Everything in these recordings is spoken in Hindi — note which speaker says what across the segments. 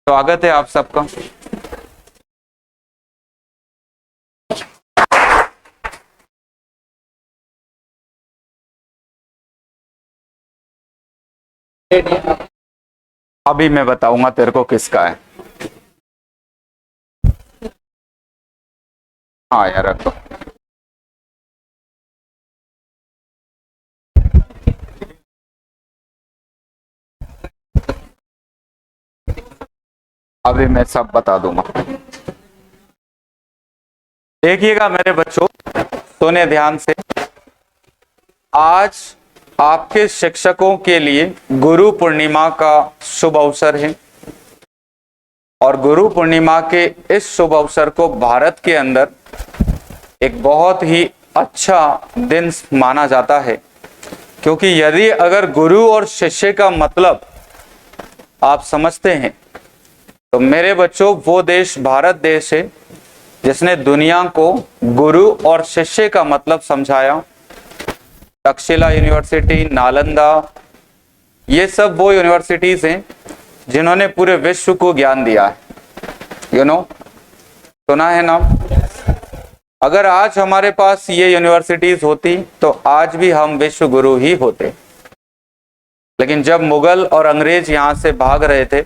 Speaker 1: स्वागत है आप सबका। अभी मैं बताऊंगा तेरे को किसका है। हाँ यार रखो। अभी मैं सब बता दूंगा। देखिएगा मेरे बच्चों, सुने ध्यान से। आज आपके शिक्षकों के लिए गुरु पूर्णिमा का शुभ अवसर है और गुरु पूर्णिमा के इस शुभ अवसर को भारत के अंदर एक बहुत ही अच्छा दिन माना जाता है, क्योंकि यदि अगर गुरु और शिष्य का मतलब आप समझते हैं तो मेरे बच्चों वो देश भारत देश है जिसने दुनिया को गुरु और शिष्य का मतलब समझाया। तक्षशिला यूनिवर्सिटी, नालंदा, ये सब वो यूनिवर्सिटीज हैं जिन्होंने पूरे विश्व को ज्ञान दिया है। सुना है नाम? अगर आज हमारे पास ये यूनिवर्सिटीज होती तो आज भी हम विश्व गुरु ही होते। लेकिन जब मुगल और अंग्रेज यहाँ से भाग रहे थे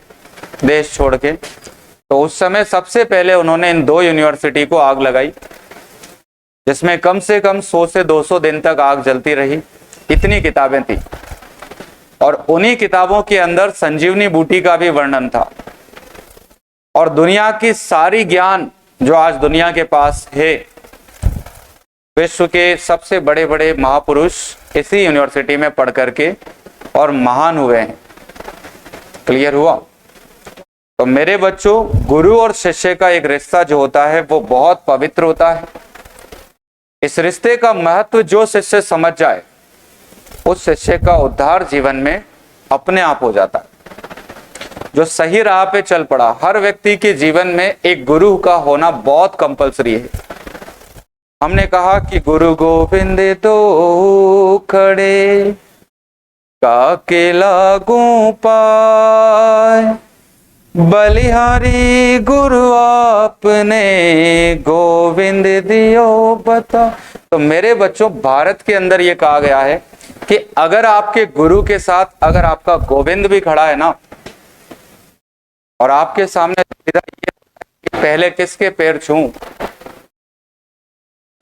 Speaker 1: देश छोड़ के, तो उस समय सबसे पहले उन्होंने इन दो यूनिवर्सिटी को आग लगाई, जिसमें कम से कम 100 से 200 दिन तक आग जलती रही। इतनी किताबें थी और उन्हीं किताबों के अंदर संजीवनी बूटी का भी वर्णन था। और दुनिया की सारी ज्ञान जो आज दुनिया के पास है, विश्व के सबसे बड़े बड़े महापुरुष इसी यूनिवर्सिटी में पढ़ करके और महान हुए हैं। क्लियर हुआ? तो मेरे बच्चों, गुरु और शिष्य का एक रिश्ता जो होता है वो बहुत पवित्र होता है। इस रिश्ते का महत्व जो शिष्य समझ जाए, उस शिष्य का उद्धार जीवन में अपने आप हो जाता है। जो सही राह पे चल पड़ा, हर व्यक्ति के जीवन में एक गुरु का होना बहुत कंपलसरी है। हमने कहा कि गुरु गोविंद तो खड़े काके लागू पाए, बलिहारी गुरु आपने गोविंद दियो बता। तो मेरे बच्चों, भारत के अंदर ये कहा गया है कि अगर आपके गुरु के साथ अगर आपका गोविंद भी खड़ा है ना, और आपके सामने ये कि पहले किसके पैर छूं,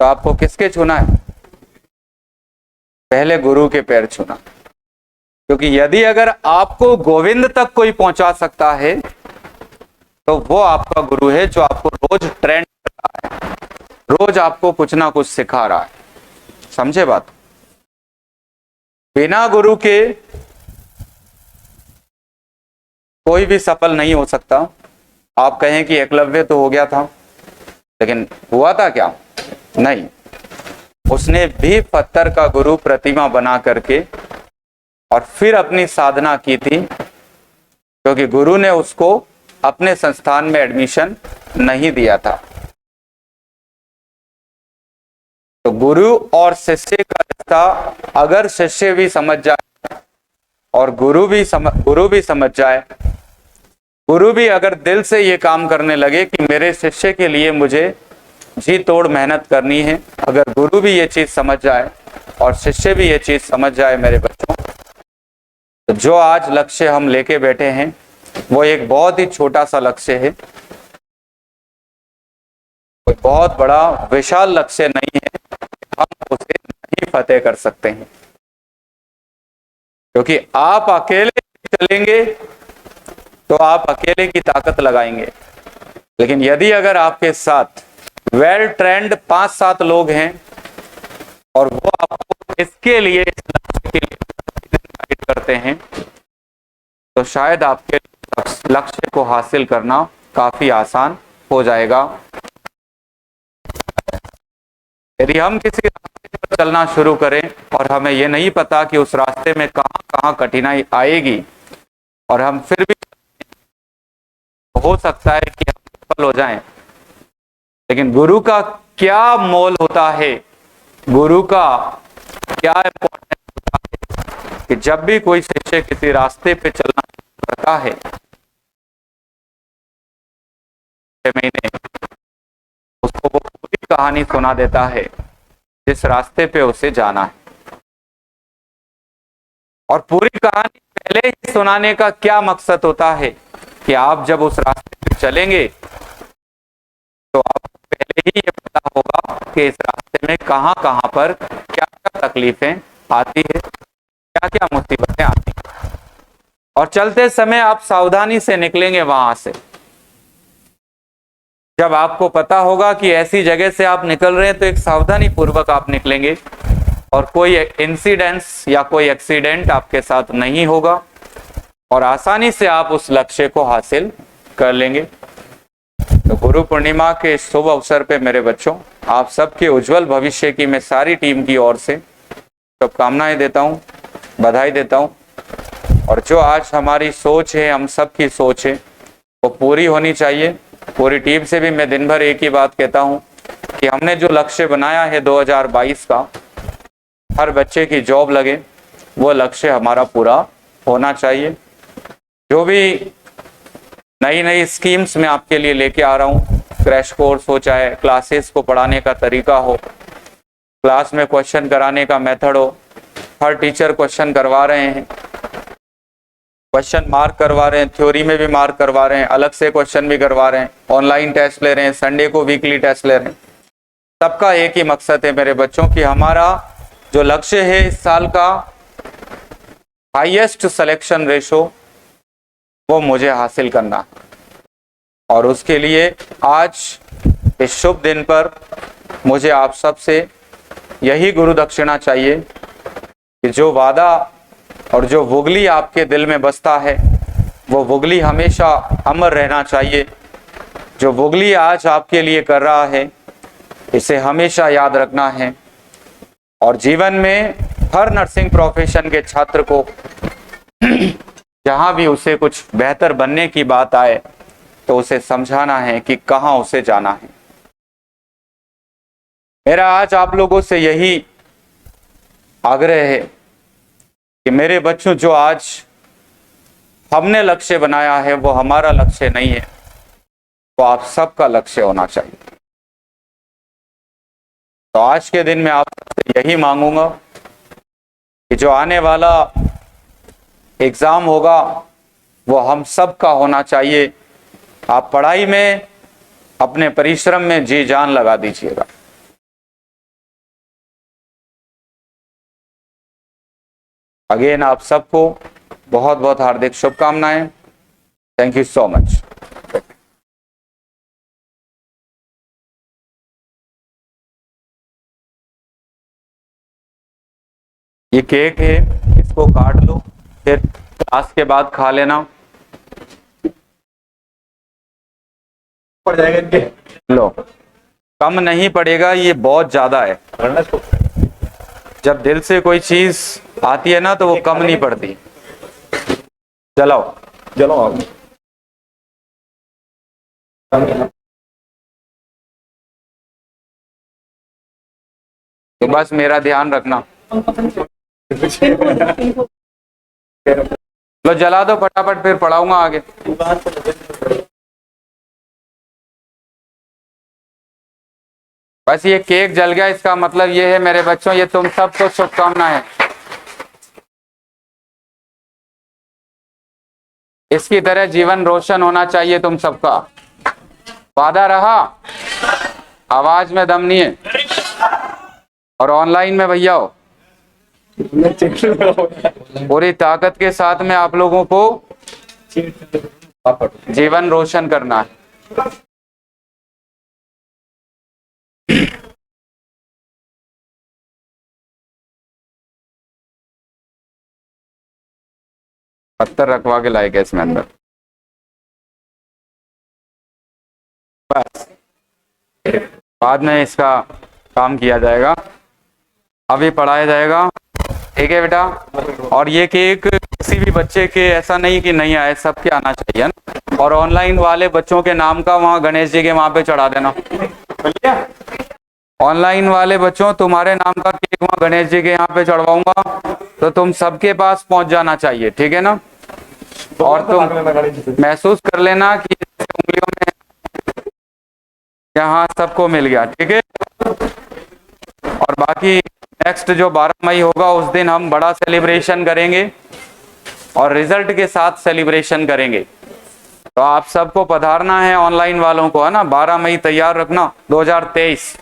Speaker 1: तो आपको किसके छूना है? पहले गुरु के पैर छूना। क्योंकि यदि अगर आपको गोविंद तक कोई पहुंचा सकता है तो वो आपका गुरु है, जो आपको रोज ट्रेंड कर रहा है, रोज आपको कुछ ना कुछ सिखा रहा है। समझे बात? बिना गुरु के कोई भी सफल नहीं हो सकता। आप कहें कि एकलव्य तो हो गया था, लेकिन हुआ था क्या? नहीं। उसने भी पत्थर का गुरु प्रतिमा बना करके और फिर अपनी साधना की थी, क्योंकि गुरु ने उसको अपने संस्थान में एडमिशन नहीं दिया था। तो गुरु और शिष्य का रिश्ता अगर शिष्य भी समझ जाए और गुरु भी समझ जाए, गुरु भी अगर दिल से ये काम करने लगे कि मेरे शिष्य के लिए मुझे जी तोड़ मेहनत करनी है, अगर गुरु भी ये चीज समझ जाए और शिष्य भी ये चीज समझ जाए मेरे बच्चों, तो जो आज लक्ष्य हम लेके बैठे हैं वो एक बहुत ही छोटा सा लक्ष्य है। कोई बहुत बड़ा विशाल लक्ष्य नहीं है, हम उसे नहीं फतेह कर सकते हैं। क्योंकि आप अकेले चलेंगे तो आप अकेले की ताकत लगाएंगे, लेकिन यदि अगर आपके साथ वेल ट्रेंड 5-7 लोग हैं और वो आपको इसके लिए, इस लक्ष्य के लिए गाइड करते हैं, तो शायद आपके लक्ष्य को हासिल करना काफी आसान हो जाएगा। यदि हम किसी रास्ते पर चलना शुरू करें और हमें यह नहीं पता कि उस रास्ते में कहां कहां कठिनाई आएगी, और हम फिर भी, हो सकता है कि हम सफल हो जाएं, लेकिन गुरु का क्या मोल होता है, गुरु का क्या इंपॉर्टेंस होता है कि जब भी कोई शिष्य किसी रास्ते पे चलना करता है महीने उसको वो पूरी कहानी सुना देता है जिस रास्ते पे उसे जाना है। और पूरी कहानी पहले ही सुनाने का क्या मकसद होता है कि आप जब उस रास्ते पे चलेंगे तो आपको पहले ही ये पता होगा कि इस रास्ते में कहां कहां पर क्या क्या तकलीफें आती है, क्या क्या मुसीबतें आती हैं, और चलते समय आप सावधानी से निकलेंगे वहां से। जब आपको पता होगा कि ऐसी जगह से आप निकल रहे हैं तो एक सावधानी पूर्वक आप निकलेंगे और कोई इंसिडेंट्स या कोई एक्सीडेंट आपके साथ नहीं होगा और आसानी से आप उस लक्ष्य को हासिल कर लेंगे। तो गुरु पूर्णिमा के शुभ अवसर पे मेरे बच्चों, आप सबके उज्जवल भविष्य की मैं सारी टीम की ओर से शुभकामनाएं देता हूं, बधाई देता हूं। और जो आज हमारी सोच है, हम सब की सोच है, वो पूरी होनी चाहिए। पूरी टीम से भी मैं दिन भर एक ही बात कहता हूं कि हमने जो लक्ष्य बनाया है 2022 का, हर बच्चे की जॉब लगे, वो लक्ष्य हमारा पूरा होना चाहिए। जो भी नई नई स्कीम्स मैं आपके लिए लेके आ रहा हूँ, क्रैश कोर्स हो, चाहे क्लासेस को पढ़ाने का तरीका हो, क्लास में क्वेश्चन कराने का मेथड हो, हर टीचर क्वेश्चन करवा रहे हैं, क्वेश्चन मार्क करवा रहे हैं, थ्योरी में भी मार्क करवा रहे हैं, अलग से क्वेश्चन भी करवा रहे हैं, ऑनलाइन टेस्ट ले रहे हैं, संडे को वीकली टेस्ट ले रहे हैं। सबका एक ही मकसद है मेरे बच्चों कि हमारा जो लक्ष्य है इस साल का हाईएस्ट सिलेक्शन रेशो, वो मुझे हासिल करना। और उसके लिए आज इस शुभ दिन पर मुझे आप सबसे यही गुरु दक्षिणा चाहिए कि जो वादा और जो वुगली आपके दिल में बसता है, वो वुगली हमेशा अमर रहना चाहिए। जो वुगली आज आपके लिए कर रहा है, इसे हमेशा याद रखना है। और जीवन में हर नर्सिंग प्रोफेशन के छात्र को जहां भी उसे कुछ बेहतर बनने की बात आए तो उसे समझाना है कि कहां उसे जाना है। मेरा आज आप लोगों से यही आग्रह है कि मेरे बच्चों, जो आज हमने लक्ष्य बनाया है वो हमारा लक्ष्य नहीं है, वो आप सबका लक्ष्य होना चाहिए। तो आज के दिन में आपसे यही मांगूंगा कि जो आने वाला एग्जाम होगा वो हम सब का होना चाहिए। आप पढ़ाई में, अपने परिश्रम में जी जान लगा दीजिएगा। अगेन आप सबको बहुत बहुत हार्दिक शुभकामनाएं। Thank you so much. ये केक है, इसको काट लो, फिर क्लास के बाद खा लेना।
Speaker 2: पड़ जाएगा इनके।
Speaker 1: लो, कम नहीं पड़ेगा, ये बहुत ज्यादा है। जब दिल से कोई चीज आती है ना तो वो कम नहीं पड़ती। जलाओ
Speaker 2: चलो आप।
Speaker 1: तो बस मेरा ध्यान रखना। लो जला दो फटाफट, फिर पढ़ाऊंगा आगे। बस ये केक जल गया, इसका मतलब ये है मेरे बच्चों, ये तुम सबको शुभकामनाएं। इसकी तरह जीवन रोशन होना चाहिए तुम सबका। वादा रहा? आवाज में दम नहीं है। और ऑनलाइन में भैया हो, पूरी ताकत के साथ में आप लोगों को जीवन रोशन करना है। पत्थर रखवा के लाए गए इसमें अंदर। बस बाद में इसका काम किया जाएगा, अभी पढ़ाया जाएगा। ठीक है बेटा। और ये केक किसी भी बच्चे के ऐसा नहीं कि नहीं आए, सबके आना चाहिए ना। और ऑनलाइन वाले बच्चों के नाम का वहाँ गणेश जी के वहाँ पे चढ़ा देना। ऑनलाइन वाले बच्चों, तुम्हारे नाम का केक वहाँ गणेश जी के यहाँ पे चढ़वाऊंगा, तो तुम सबके पास पहुंच जाना चाहिए। ठीक है ना। और तुम महसूस कर लेना कि उंगलियों में यहाँ सबको मिल गया, ठीक है। और बाकी नेक्स्ट जो 12 मई होगा उस दिन हम बड़ा सेलिब्रेशन करेंगे और रिजल्ट के साथ सेलिब्रेशन करेंगे। तो आप सबको पधारना है, ऑनलाइन वालों को, है ना। 12 मई तैयार रखना 2023,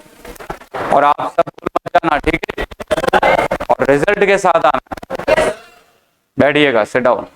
Speaker 1: और आप सब जाना, ठीक है, और रिजल्ट के साथ आना। बैठिएगा, सिट डाउन।